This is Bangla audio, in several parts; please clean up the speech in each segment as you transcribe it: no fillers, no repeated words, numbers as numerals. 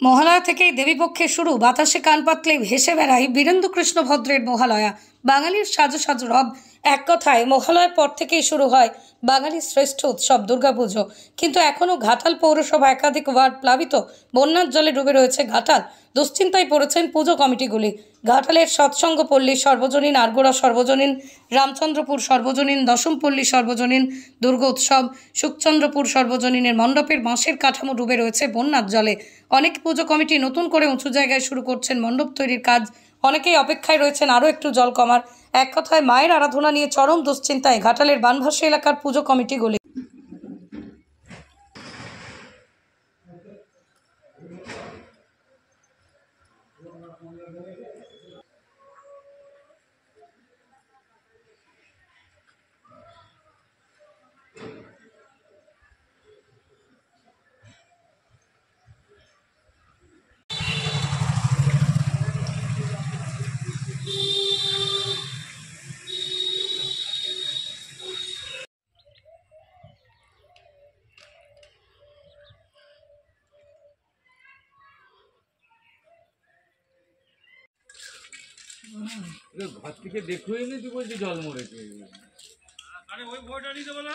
মহালয়া থেকেই দেবীপক্ষে শুরু, বাতাসে কান পাতলেই ভেসে বেড়ায় বীরেন্দ্র কৃষ্ণ ভদ্রের মহালয়া। বাঙালির সাজো সাজো রব। এক কথায় মহালয়ার পর থেকেই শুরু হয় বাঙালির শ্রেষ্ঠ উৎসব দুর্গাপুজো। কিন্তু এখনও ঘাটাল পৌরসভা একাধিক ওয়ার্ড প্লাবিত, বন্যার জলে ডুবে রয়েছে ঘাটাল। দুশ্চিন্তায় পড়েছেন পুজো কমিটিগুলি। ঘাটালের সৎসঙ্গ পল্লী সর্বজনীন, আরগোড়া সর্বজনীন, রামচন্দ্রপুর সর্বজনীন, দশমপল্লী সর্বজনীন দুর্গা উৎসব, সুখচন্দ্রপুর সর্বজনীনের মণ্ডপের বাঁশের কাঠামো ডুবে রয়েছে বন্যার জলে। অনেক পুজো কমিটি নতুন করে উঁচু জায়গায় শুরু করছেন মণ্ডপ তৈরির কাজ। অনেকেই অপেক্ষায় রয়েছেন আরও একটু জল কমার। এক কথায় মায়ের আরাধনা নিয়ে চরম দুশ্চিন্তায় ঘাটালের বানভাসী এলাকার পুজো কমিটিগুলি। ঘর থেকে দেখুই নি, তুই বলছি জল মরেছে। আরে ওই বইটা নিতে বলা।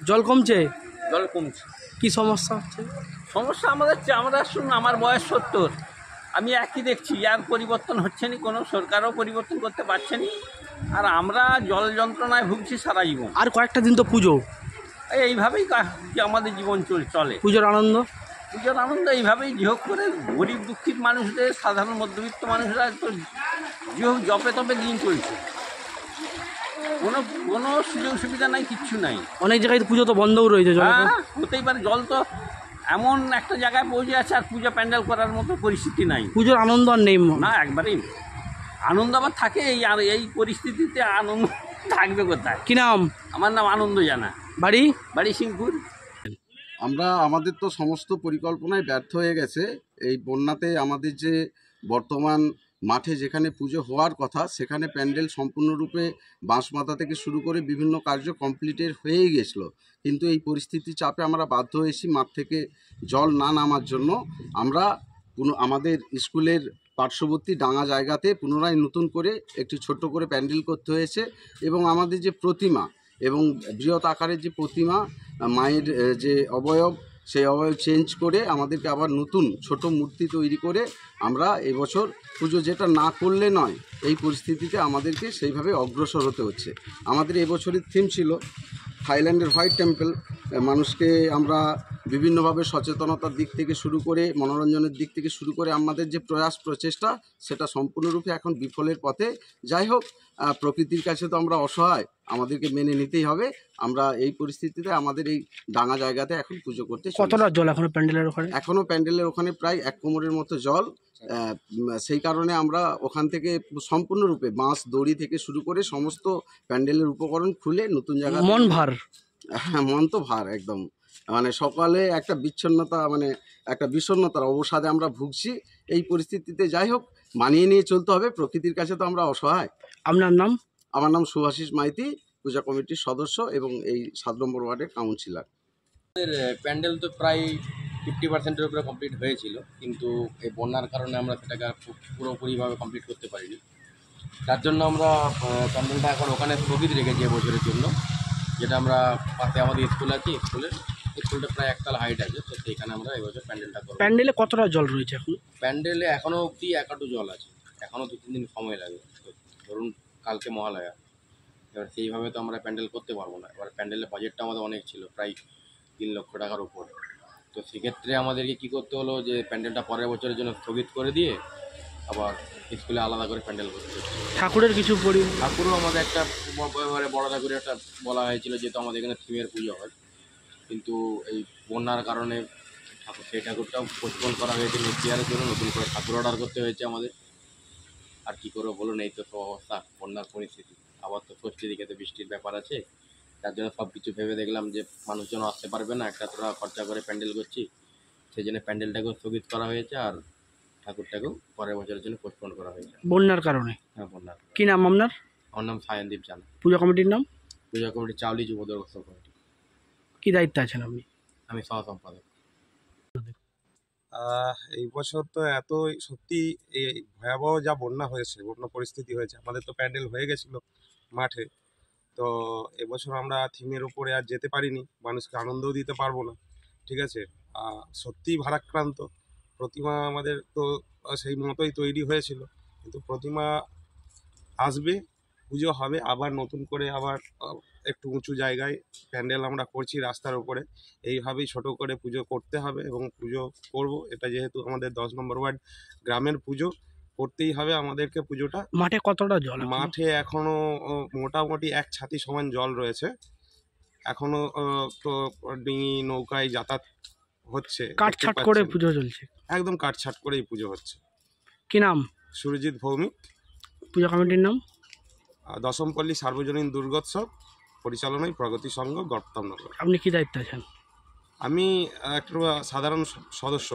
জল কমছে? জল কমছে। কি সমস্যা হচ্ছে? সমস্যা আমরা শুনুন, আমার বয়স 70, আমি একই দেখছি, আর পরিবর্তন হচ্ছে না, কোনো সরকারও পরিবর্তন করতে পারছে না, আর আমরা জল যন্ত্রণায় ভুগছি সারা জীবন। আর কয়েকটা দিন তো পুজো, এইভাবেই আমাদের জীবন চলে। পুজোর আনন্দ এইভাবেই হোক করে গরিব দুঃখিত মানুষদের, সাধারণ মধ্যবিত্ত মানুষরা তো জপে তপে দিন চলছে, কোনো সুযোগ সুবিধা নাই, কিচ্ছু নাই। অনেক জায়গায় পুজো তো বন্ধও রয়েছে। হতেই পারে, জল তো এমন একটা জায়গায় পৌঁছে আছে, আর পূজা প্যান্ডেল করার মতো পরিস্থিতি নাই। পুজোর আনন্দ আর নেই না, একবারেই আনন্দ আবার থাকে, এই পরিস্থিতিতে আনন্দ থাকবে কোথায়? কি নাম? আমার নাম আনন্দ জানা। বাড়ি সিংপুর। আমাদের তো সমস্ত পরিকল্পনায় ব্যর্থ হয়ে গেছে। এই বন্যাতে আমাদের যে বর্তমান মাঠে যেখানে পুজো হওয়ার কথা, সেখানে প্যান্ডেল সম্পূর্ণরূপে বাঁশমাথা থেকে শুরু করে বিভিন্ন কার্য কমপ্লিটেড হয়েই গেছিলো, কিন্তু এই পরিস্থিতির চাপে আমরা বাধ্য হয়েছি মাঠ থেকে জল না নামার জন্য। আমরা আমাদের স্কুলের পার্শ্ববর্তী ডাঙা জায়গাতে পুনরায় নতুন করে একটি ছোট্ট করে প্যান্ডেল করতে হয়েছে, এবং আমাদের যে প্রতিমা এবং বৃহৎ আকারের যে প্রতিমা, মায়ের যে অবয়ব, সেই অবয়ব চেঞ্জ করে আমাদেরকে আবার নতুন ছোট মূর্তি তৈরি করে আমরা এবছর পুজো যেটা না করলে নয়, এই পরিস্থিতিতে আমাদেরকে সেইভাবে অগ্রসর হতে হচ্ছে। আমাদের এবছরের থিম ছিল থাইল্যান্ডের হোয়াইট টেম্পল। মানুষকে আমরা বিভিন্নভাবে সচেতনতার দিক থেকে শুরু করে মনোরঞ্জনের দিক থেকে শুরু করে আমাদের যে প্রচেষ্টা, সেটা সম্পূর্ণরূপে এখন বিফলের পথে। যাই হোক, প্রকৃতির কাছে তো আমরা অসহায়, আমাদেরকে মেনে নিতেই হবে। আমরা এই পরিস্থিতিতে আমাদের এই ডাঙা জায়গাতে এখন পুজো করতে। কতটা জল এখনো প্যান্ডেলের ওখানে? এখনো প্যান্ডেলের ওখানে প্রায় 1 কোমরের মতো জল। সেই কারণে আমরা ওখান থেকে সম্পূর্ণরূপে বাঁশ দড়ি থেকে শুরু করে সমস্ত প্যান্ডেলের উপকরণ খুলে নতুন জায়গা। মন ভার? হ্যাঁ, মন তো ভার একদম। মানে সকালে একটা বিচ্ছিন্নতা, মানে একটা বিষণ্ণতার অবসাদে আমরা ভুগছি। এই পরিস্থিতিতে যাই হোক মানিয়ে নিয়ে চলতে হবে, প্রকৃতির কাছে তো আমরা অসহায়। আপনার নাম? আমার নাম সুভাষিস মাইতি, পূজা কমিটির সদস্য এবং এই 7 নম্বর ওয়ার্ডের কাউন্সিলর। প্যান্ডেল তো প্রায় 50%-এর উপরে কমপ্লিট হয়েছিল, কিন্তু এই বন্যার কারণে আমরা সেটাকে পুরোপুরিভাবে কমপ্লিট করতে পারিনি। তার জন্য আমরা প্যান্ডেলটা এখন ওখানে স্থগিত রেখেছি এবছরের জন্য, যেটা আমরা পাশে আমাদের স্কুল আছে, স্কুলের স্কুলটা প্রায় একতলা হাইট আছে, তো সেইখানে আমরা এবছর প্যান্ডেলটা করবো। প্যান্ডেলে কতটা জল রয়েছে এখন? প্যান্ডেলে এখনও অবধি 1 হাঁটু জল আছে, এখনও 2-3 দিন সময় লাগে। তো ধরুন কালকে মহালয়া, এবার সেইভাবে তো আমরা প্যান্ডেল করতে পারবো না। এবার প্যান্ডেলের বাজেটটা আমাদের অনেক ছিল, প্রায় 3 লক্ষ টাকার উপর। তো সেক্ষেত্রে আমাদেরকে কী করতে হলো যে প্যান্ডেলটা পরের বছরের জন্য স্থগিত করে দিয়ে আবার স্কুলে আলাদা করে প্যান্ডেল করতে হচ্ছে। ঠাকুরের কিছু ঠাকুরও আমাদের একটা এবারে বড় ঠাকুরের একটা বলা হয়েছিল, যেহেতু আমাদের এখানে থিমের পুজো হয়, কিন্তু এই বন্যার কারণে সেই ঠাকুরটাও পোস্টপোন করা হয়েছে নেক্সট ইয়ারের জন্য। নতুন করে ঠাকুর অর্ডার করতে হয়েছে আমাদের। আর কী করবো বলুন, এই তো সব অবস্থা, বন্যার পরিস্থিতি। আবার তো ষষ্ঠীর দিকে তো বৃষ্টির ব্যাপার আছে, তার জন্য সব কিছু ভেবে দেখলাম যে মানুষজন আসতে পারবে না, একটা টাকা খরচা করে প্যান্ডেল করছি, সেই জন্য প্যান্ডেলটাকেও স্থগিত করা হয়েছে আর ঠাকুরটাকেও পরের বছরের জন্য পোস্টপোন করা হয়েছে। বন্যার কারণে? হ্যাঁ, বন্যার। কি নাম আপনার? আমার নাম সায়নদীপ জানা। পূজা কমিটির নাম? পূজা কমিটি চাউলি যুবদল উৎসব কমিটি। কি দায়িত্বে আছেন আপনি? আমি সহ সম্পাদক। এই বছর তো এতই সত্যি এই ভয়াবহ যা বন্যা হয়েছে, বন্যা পরিস্থিতি হয়েছে, আমাদের তো প্যান্ডেল হয়ে গেছিল মাঠে। তো এবছর আমরা থিমের উপরে আর যেতে পারিনি, মানুষকে আনন্দও দিতে পারবো না, ঠিক আছে। সত্যিই ভারাক্রান্ত। প্রতিমা আমাদের তো সেই মতোই তৈরি হয়েছিল, কিন্তু প্রতিমা আসবে, পুজো হবে, আবার নতুন করে আবার একটু উঁচু জায়গায় প্যান্ডেল আমরা করছি রাস্তার উপরে। এইভাবেই ছোট করে পুজো করতে হবে এবং পুজো করব। এটা যেহেতু আমাদের 10 নম্বর ওয়ার্ড গ্রামের পুজো, করতেই হবে আমাদেরকে পুজোটা। মাঠে কতটা জল? মাঠে এখনো মোটামুটি 1 ছাতি সমান জল রয়েছে এখনো। তো ডিঙি নৌকায় যাতায়াত হচ্ছে, কাটছাট করে পুজো চলছে? একদম কাটছাট করেই পুজো হচ্ছে। কি নাম? সুরজিৎ ভৌমিক। পূজা কমিটির নাম? দশমপল্লী সার্বজনীন দুর্গোৎসব পরিচালনায় প্রগতি সংঘ, গর্তমনগর। আপনি কি দায়িত্বে আছেন? আমি একটা সাধারণ সদস্য।